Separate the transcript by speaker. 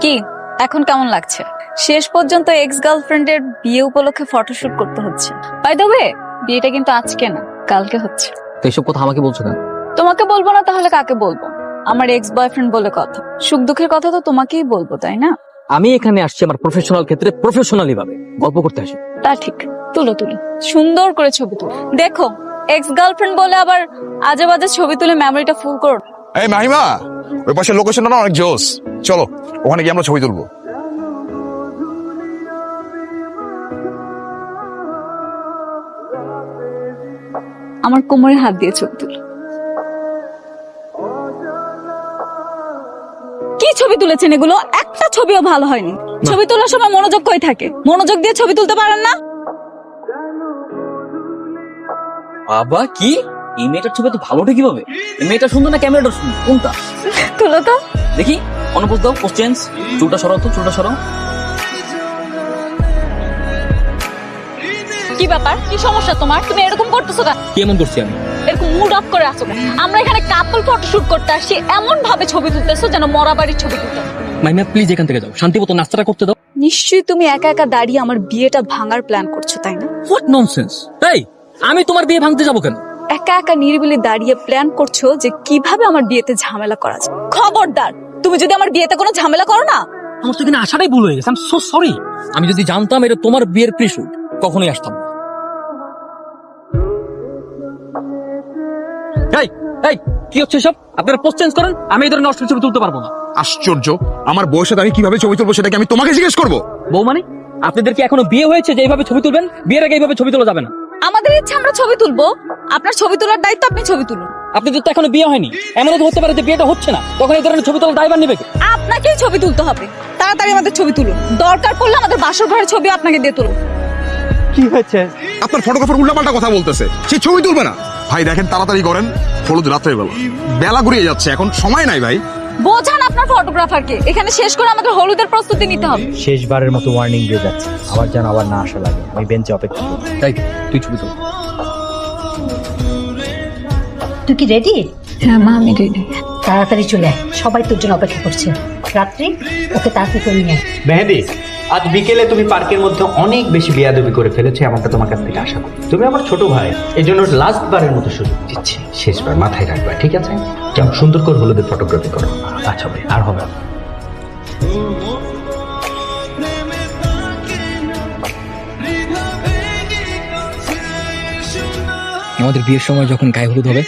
Speaker 1: কি এখন কেমন লাগছে? শেষ পর্যন্ত এক্স গার্লফ্রেন্ডের বিয়ে উপলক্ষে ফটোশুট করতে হচ্ছে। বাই দ্য ওয়ে, বিয়েটা কিন্তু আজকে না, কালকে হচ্ছে।
Speaker 2: তো এইসব কথা আমাকে বলছো কেন?
Speaker 1: তোমাকে বলবো না তাহলে কাকে বলবো? আমার এক্স বয়ফ্রেন্ড বলে কথা, সুখ দুঃখের কথা তো তোমাকেই বলবো, তাই না?
Speaker 2: আমি এখানে আসছি আমার প্রফেশনাল ক্ষেত্রে প্রফেশনালি ভাবে গল্প করতে আসি।
Speaker 1: তা ঠিক, তুলো তুলো, সুন্দর করে ছবি তুলো। দেখো, এক্স গার্লফ্রেন্ড বলে আবার আজে বাজে ছবি তুলে মেমোরিটা ফুল করো।
Speaker 3: এই মাহিমা, ওই পাশের লোকেশনটা না অনেক জোস, চলো ওখানে গিয়ে আমরা ছবি তুলবো।
Speaker 1: আমার কোমরে হাত দিয়ে ছবি তুলো। কি ছবি তুলেছেন এগুলো? একটা ছবিও ভালো হয়নি। ছবি তোলার সময় মনোযোগ কই থাকে? মনোযোগ দিয়ে ছবি তুলতে পারেন না?
Speaker 2: বাবা, কি এই মেয়েটার ছবি তো ভালো ওঠে কিভাবে? এই মেয়েটা সুন্দর না ক্যামেরাটা সুন্দর? কোনটা?
Speaker 1: তুলো তো
Speaker 2: দেখি, অনুপোজ দাও, পোস্ট চেঞ্জ, চুলটা সরাও তো, চুলটা সরাও।
Speaker 1: কি ব্যাপার? কি সমস্যা তোমার? তুমি এরকম করতেছো কেন?
Speaker 2: কেমন করছি আমি?
Speaker 1: এরকম মুড অফ করে আছো কেন? আমরা এখানে কাপল ফটোশুট করতে আসছি, এমন ভাবে ছবি তুলতেছো যেন মরা বাড়ির ছবি তুলতে।
Speaker 2: মাইমা প্লিজ এখান থেকে যাও, শান্তি মতো নাস্তাটা করতে দাও।
Speaker 1: নিশ্চয়ই তুমি একা একা দাঁড়িয়ে আমার বিয়েটা ভাঙার প্ল্যান করছো, তাই না?
Speaker 2: What nonsense! এই, আমি তোমার বিয়ে ভাঙতে যাবো কেন?
Speaker 1: একা একা নিরিবিলি দাঁড়িয়ে প্ল্যান করছো যে কিভাবে আমার বিয়েতে ঝামেলা করা যায়। খবরদার, তুমি যদি আমার বিয়েতে কোনো ঝামেলা করো না।
Speaker 2: আমার তো এখানে আসাটাই ভুল হয়ে গেছে, আই এম সো সরি। আমি যদি জানতাম এটা তোমার বিয়ের প্রি-শুট, কখনোই আসতাম না। এই এই, কি হচ্ছে সব? আপনারা পোস্ট চেঞ্জ করেন, আমি এই ধরনের নষ্ট ছবি তুলতে পারবো না।
Speaker 3: আশ্চর্য, আমার বউয়ের সাথে আমি কিভাবে ছবি তুলবো সেটা কি আমি তোমাকে জিজ্ঞেস করবো?
Speaker 2: বউ মানে? আপনাদের কি এখনো বিয়ে হয়েছে যে এইভাবে ছবি তুলবেন? বিয়ের আগে এইভাবে ছবি তোলা যাবে না।
Speaker 1: আমাদের ইচ্ছা আমরা ছবি তুলবো, আপনার ছবি তোলার দায়িত্ব আপনি ছবি তুলুন।
Speaker 2: আপনাদের তো এখনো বিয়ে হয়নি, এমনও তো হতে পারে যে বিয়েটা হচ্ছে না, তখন এই ধরনের ছবি তোলার দায়ভার নেবে কে?
Speaker 1: আপনাকেই ছবি তুলতে হবে। তাড়াতাড়ি আমাদের ছবি তুলুন, দরকার পড়লে আমাদের বাসর ঘরের ছবি আপনাকে দিয়ে তুলুন।
Speaker 4: কি হয়েছে?
Speaker 3: আপনার ফটোগ্রাফার উল্টাপাল্টা কথা বলতেছে, সে ছবি তুলবে না। ভাই দেখেন, তাড়াতাড়ি করেন, হলুদ রাত্রে বেলা, বেলা ঘুরিয়ে যাচ্ছে, এখন সময় নাই ভাই।
Speaker 1: বোঝান আপনার ফটোগ্রাফারকে, এখানে শেষ করে আমাদের হলুদের প্রস্তুতি নিতে হবে।
Speaker 4: শেষবারের মতো ওয়ার্নিং দিয়ে যাচ্ছে, আবার যেন আবার না আসা লাগে। আমি বেঞ্চে অপেক্ষা করব।
Speaker 2: তাই তুই ছবি তুল।
Speaker 5: তুই কি রেডি?
Speaker 1: হ্যাঁ মা, আমি রেডি।
Speaker 5: তাড়াতাড়ি চলে আয়, সবাই তোর জন্য অপেক্ষা করছে। রাত্রি ওকে তাড়াতাড়ি করে নিয়ে আয়।
Speaker 4: মেহেদি, আজ বিকেলে তুমি পার্কের মধ্যে অনেক বেশি বেয়াদবি করে ফেলেছো, এমনটা তোমার কাছ থেকে আশা করি। তুমি আমার ছোট ভাই, এই জন্য লাস্ট বারের মতো সুযোগ দিচ্ছি, শেষবার মাথায় রাখবা, ঠিক আছে? কেমন সুন্দর করে হলুদের ফটোগ্রাফি করো। আচ্ছা ভাই, আর হবে না।
Speaker 2: আমাদের বিয়ের সময় যখন গায়ে হলুদ হবে,